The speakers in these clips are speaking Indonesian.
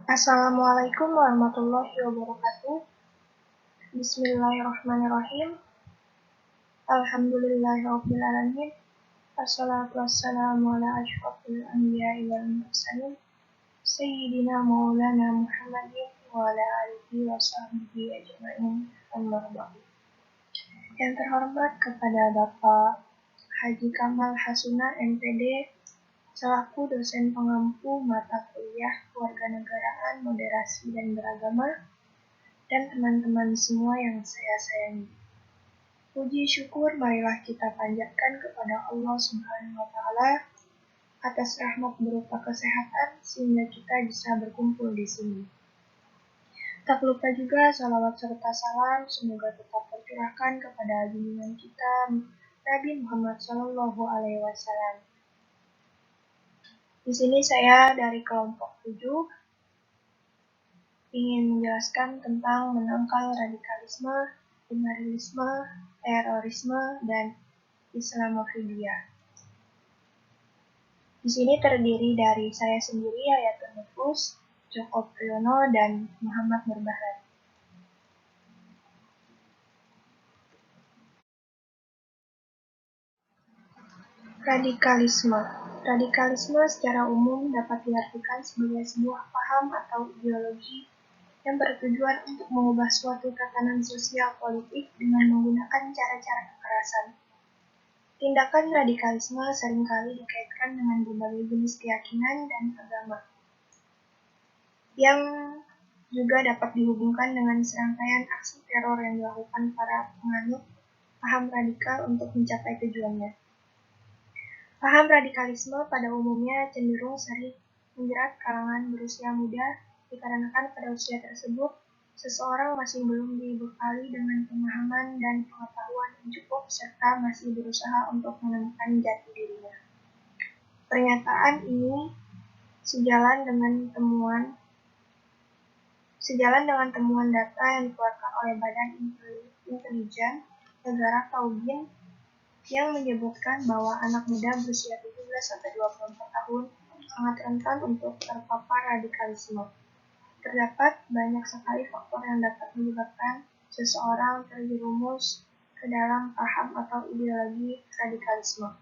Assalamualaikum warahmatullahi wabarakatuh. Bismillahirrahmanirrahim. Alhamdulillahirabbil alamin. Wassalatu wassalamu ala asyrofil anbiya'i wal mursalin sayyidina maulana Muhammadin wa ala alihi wa sahbihi ajma'in. Amma ba'du. Yang terhormat kepada Bapak Haji Kamal Hasuna MPD selaku dosen pengampu mata kuliah Kewarganegaraan, Moderasi dan Beragama, dan teman-teman semua yang saya sayangi. Puji syukur marilah kita panjatkan kepada Allah Subhanahu wa Ta'ala atas rahmat berupa kesehatan sehingga kita bisa berkumpul di sini. Tak lupa juga salawat serta salam semoga tetap tercurahkan kepada junjungan kita Nabi Muhammad SAW. Di sini saya dari kelompok 7 ingin menjelaskan tentang menangkal radikalisme, imperialisme, terorisme, dan Islamofobia. Di sini terdiri dari saya sendiri, Hayatul Nufus, Joko Priyono, dan Muhammad Nurbahan. Radikalisme secara umum dapat diartikan sebagai sebuah paham atau ideologi yang bertujuan untuk mengubah suatu tatanan sosial politik dengan menggunakan cara-cara kekerasan. Tindakan radikalisme seringkali dikaitkan dengan berbagai jenis keyakinan dan agama, yang juga dapat dihubungkan dengan serangkaian aksi teror yang dilakukan para penganut paham radikal untuk mencapai tujuannya. Paham radikalisme pada umumnya cenderung sering menjerat kalangan berusia muda dikarenakan pada usia tersebut seseorang masih belum dibekali dengan pemahaman dan pengetahuan yang cukup serta masih berusaha untuk menemukan jati dirinya. Pernyataan ini sejalan dengan temuan data yang dikeluarkan oleh Badan Intelijen Negara Taubin yang menyebutkan bahwa anak muda berusia 17-24 tahun sangat rentan untuk terpapar radikalisme. Terdapat banyak sekali faktor yang dapat menyebabkan seseorang terjerumus ke dalam paham atau ideologi radikalisme.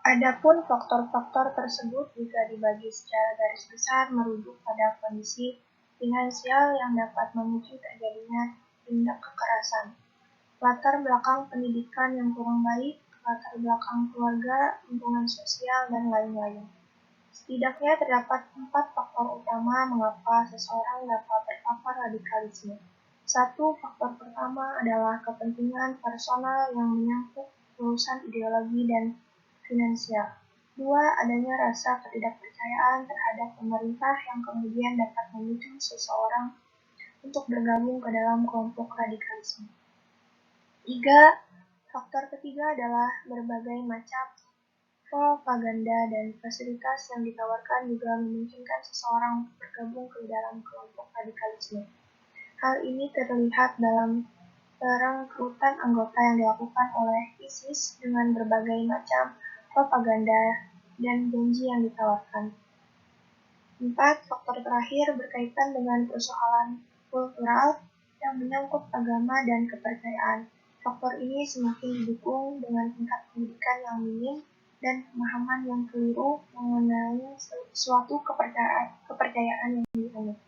Adapun faktor-faktor tersebut jika dibagi secara garis besar merujuk pada kondisi finansial yang dapat memicu terjadinya tindak kekerasan, latar belakang pendidikan yang kurang baik, latar belakang keluarga, lingkungan sosial, dan lain-lain. Setidaknya terdapat 4 faktor utama mengapa seseorang dapat terpapar radikalisme. 1. Faktor pertama adalah kepentingan personal yang menyangkut urusan ideologi dan finansial. 2. Adanya rasa ketidakpercayaan terhadap pemerintah yang kemudian dapat memicu seseorang untuk bergabung ke dalam kelompok radikalisme. 3. Faktor ketiga adalah berbagai macam propaganda dan fasilitas yang ditawarkan juga memungkinkan seseorang untuk bergabung ke dalam kelompok radikalisme. Hal ini terlihat dalam perekrutan anggota yang dilakukan oleh ISIS dengan berbagai macam propaganda dan janji yang ditawarkan. 4. Faktor terakhir berkaitan dengan persoalan kultural yang menyangkut agama dan kepercayaan. Faktor ini semakin didukung dengan tingkat pendidikan yang minim dan pemahaman yang keliru mengenai suatu kepercayaan yang dianut.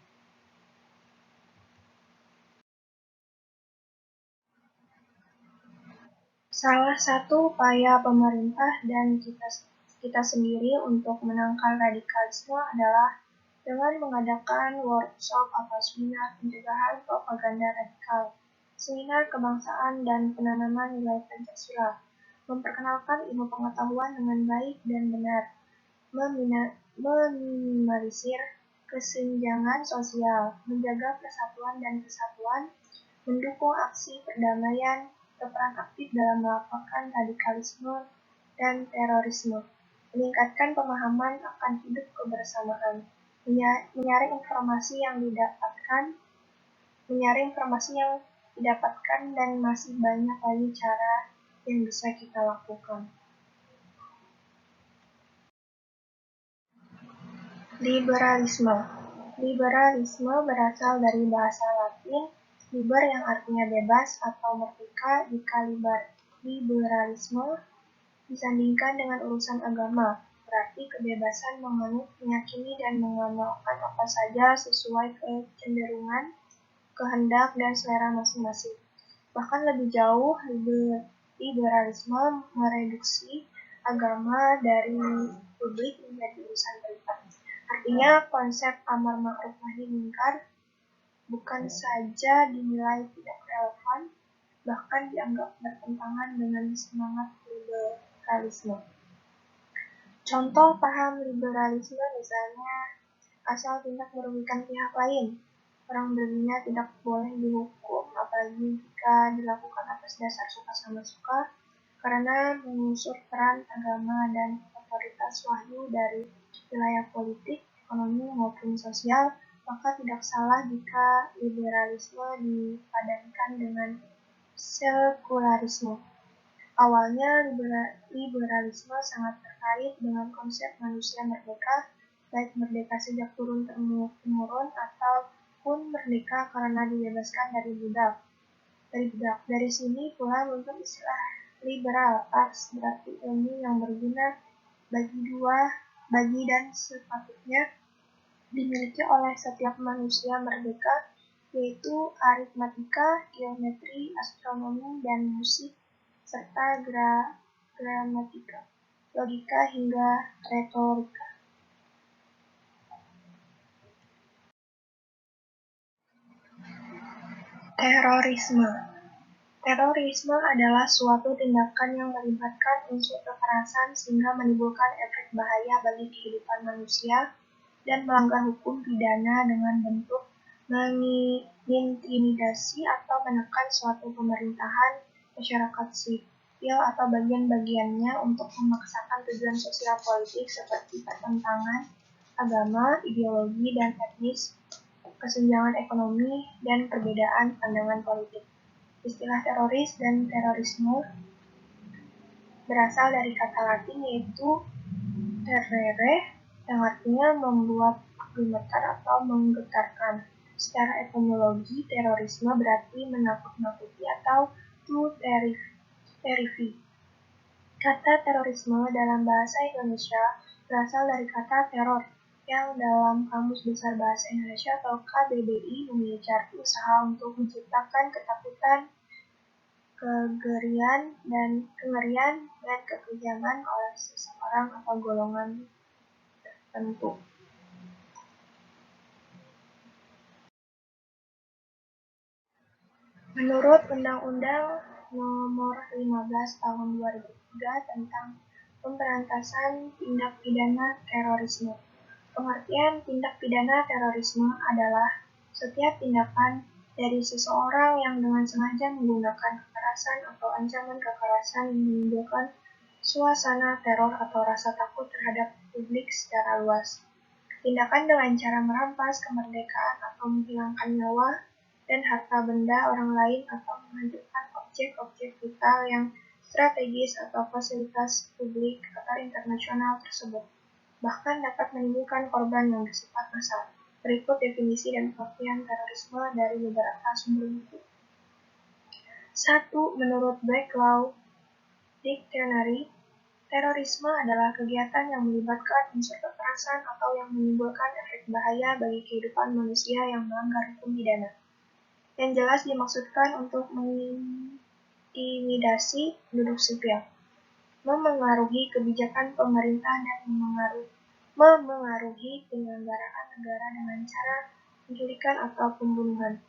Salah satu upaya pemerintah dan kita sendiri untuk menangkal radikalisme adalah dengan mengadakan workshop atau seminar pencegahan propaganda radikal, seminar kebangsaan dan penanaman nilai Pancasila, memperkenalkan ilmu pengetahuan dengan baik dan benar, meminimalisir kesenjangan sosial, menjaga persatuan dan kesatuan, mendukung aksi perdamaian, berperan aktif dalam melaporkan radikalisme dan terorisme, meningkatkan pemahaman akan hidup kebersamaan, menyaring informasi yang didapatkan dan masih banyak lagi cara yang bisa kita lakukan. Liberalisme. Liberalisme berasal dari bahasa Latin liber yang artinya bebas atau merdeka. Jika liberalisme disandingkan dengan urusan agama, berarti kebebasan menganut, meyakini, dan mengamalkan apa saja sesuai kecenderungan, kehendak, dan selera masing-masing. Bahkan lebih jauh, liberalisme mereduksi agama dari publik menjadi urusan privat. Artinya, konsep amar ma'ruf nahi munkar bukan saja dinilai tidak relevan, bahkan dianggap bertentangan dengan semangat liberalisme. Contoh paham liberalisme misalnya, asal tidak merugikan pihak lain. Orang berzina tidak boleh dihukum, apalagi jika dilakukan atas dasar suka sama suka, karena mengusur peran agama dan otoritas wahyu dari wilayah politik, ekonomi, maupun sosial, maka tidak salah jika liberalisme dipadankan dengan sekularisme. Awalnya, liberalisme sangat terkait dengan konsep manusia merdeka, baik merdeka sejak turun-temurun ataupun merdeka karena dibebaskan dari budak. Dari sini pula muncul istilah liberal arts, berarti ilmu yang berguna bagi dan sepatutnya dimiliki oleh setiap manusia merdeka, yaitu aritmatika, geometri, astronomi, dan musik, serta gramatika, logika, hingga retorika. Terorisme. Terorisme adalah suatu tindakan yang melibatkan unsur kekerasan sehingga menimbulkan efek bahaya bagi kehidupan manusia dan melanggar hukum pidana dengan bentuk mengintimidasi atau menekan suatu pemerintahan, masyarakat sipil atau bagian-bagiannya untuk memaksakan tujuan sosial politik seperti pertentangan agama, ideologi, dan etnis, kesenjangan ekonomi, dan perbedaan pandangan politik. Istilah teroris dan terorisme berasal dari kata Latin yaitu terrere, yang artinya membuat gemetar atau menggetarkan. Secara etimologi, terorisme berarti menakut-nakuti atau to terrify. Kata terorisme dalam bahasa Indonesia berasal dari kata teror, yang dalam Kamus Besar Bahasa Indonesia atau KBBI memiliki arti usaha untuk menciptakan ketakutan, kengerian dan kekejaman oleh seseorang atau golongan tertentu. Menurut Undang-Undang Nomor 15 Tahun 2003 tentang Pemberantasan Tindak Pidana Terorisme, pengertian tindak pidana terorisme adalah setiap tindakan dari seseorang yang dengan sengaja menggunakan kekerasan atau ancaman kekerasan yang menimbulkan suasana teror atau rasa takut terhadap publik secara luas. Tindakan dengan cara merampas kemerdekaan atau menghilangkan nyawa dan harta benda orang lain atau menghancurkan objek-objek vital yang strategis atau fasilitas publik atau internasional tersebut, bahkan dapat menimbulkan korban yang bersifat massal. Berikut definisi dan pengertian terorisme dari beberapa sumber buku. 1. Menurut Black Law Dictionary, terorisme adalah kegiatan yang melibatkan unsur kekerasan atau yang menimbulkan efek bahaya bagi kehidupan manusia yang melanggar hukum pidana. Yang jelas dimaksudkan untuk mengintimidasi penduduk sipil, memengaruhi kebijakan pemerintah, dan memengaruhi penyelenggaraan negara dengan cara penculikan atau pembunuhan.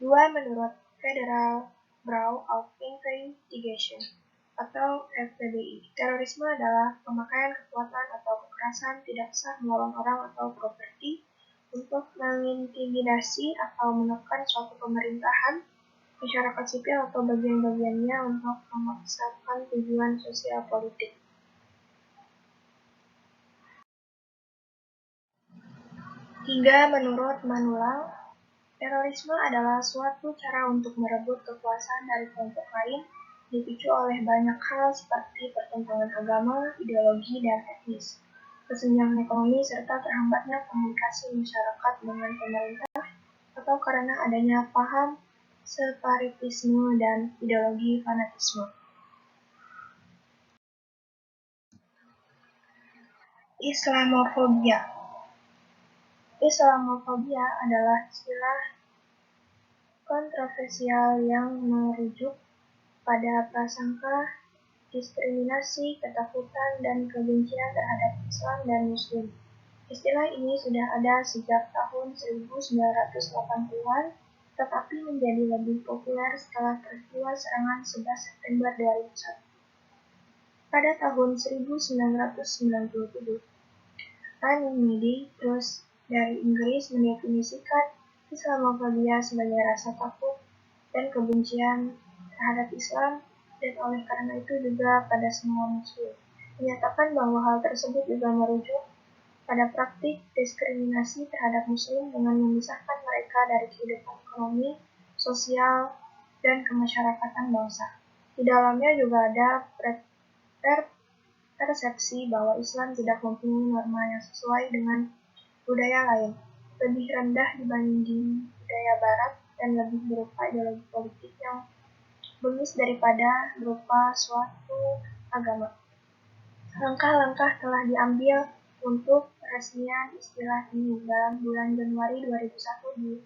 2. Menurut Federal Bureau of Investigation atau FBI, terorisme adalah pemakaian kekuatan atau kekerasan tidak sah melawan orang atau properti untuk mengintimidasi atau menekan suatu pemerintahan, masyarakat sipil atau bagian-bagiannya untuk memaksakan tujuan sosial politik. 3. Menurut Manulang, terorisme adalah suatu cara untuk merebut kekuasaan dari kelompok lain dipicu oleh banyak hal seperti pertentangan agama, ideologi, dan etnis. kesenjangan ekonomi, serta terhambatnya komunikasi masyarakat dengan pemerintah, atau karena adanya paham separatisme dan ideologi fanatisme. Islamofobia. Islamofobia adalah istilah kontroversial yang merujuk pada prasangka, diskriminasi, ketakutan, dan kebencian terhadap Islam dan Muslim. Istilah ini sudah ada sejak tahun 1980-an, tetapi menjadi lebih populer setelah peristiwa serangan 11 September 2001. Pada tahun 1997, Annie Meade terus dari Inggris mendefinisikan Islamofobia sebagai rasa takut dan kebencian terhadap Islam, dan oleh karena itu juga pada semua Muslim. Menyatakan bahwa hal tersebut juga merujuk pada praktik diskriminasi terhadap Muslim dengan memisahkan mereka dari kehidupan ekonomi, sosial, dan kemasyarakatan bangsa. Di dalamnya juga ada persepsi bahwa Islam tidak mempunyai norma yang sesuai dengan budaya lain, lebih rendah dibanding budaya Barat, dan lebih berupa ideologi politik yang bengis daripada berupa suatu agama. Langkah-langkah telah diambil untuk peresmian istilah ini dalam bulan Januari 2001 di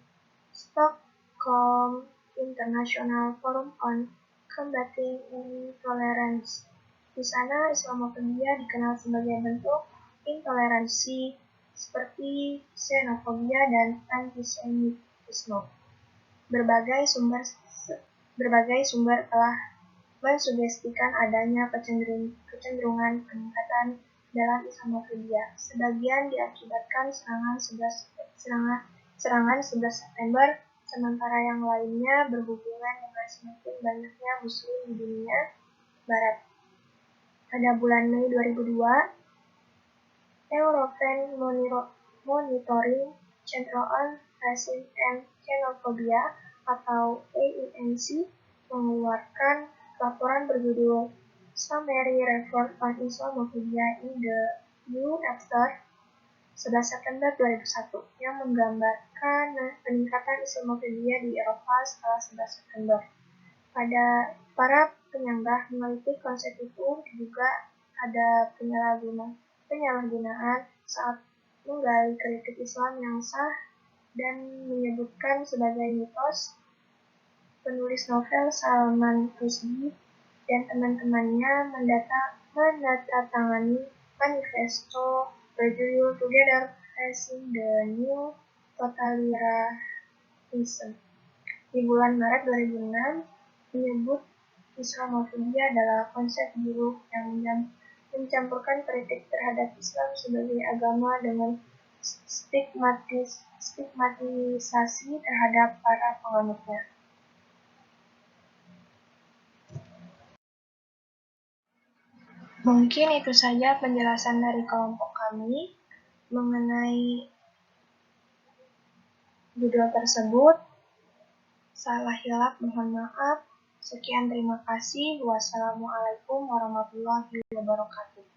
Stockholm International Forum on Combating Intolerance. Di sana, Islamofobia dikenal sebagai bentuk intoleransi seperti xenofobia dan antisemitisme. Berbagai sumber telah mensugestikan adanya kecenderungan peningkatan dalam Islamofobia. Sebagian diakibatkan serangan 11 September, sementara yang lainnya berhubungan dengan semakin banyaknya Muslim di dunia Barat. Pada bulan Mei 2002, European Monitoring Centre on Racism and Xenophobia atau EINC mengeluarkan laporan berjudul Summary Report on Islamophobia in the EU after 11 September 2001 yang menggambarkan peningkatan Islamophobia di Eropa setelah 11 September. Pada para penyanggah mengelitik konsep itu juga ada penyalahgunaan saat menggali kritik Islam yang sah dan menyebutkan sebagai mitos. Penulis novel Salman Rushdie dan teman-temannya menandatangani manifesto berjudul Together Facing the New Totalitarianism di bulan Maret 2006, menyebut Islamofobia adalah konsep buruk yang mencampurkan kritik terhadap Islam sebagai agama dengan stigmatisasi terhadap para penganutnya. Mungkin itu saja penjelasan dari kelompok kami mengenai judul tersebut. Salah hilap mohon maaf. Sekian, terima kasih. Wassalamualaikum warahmatullahi wabarakatuh.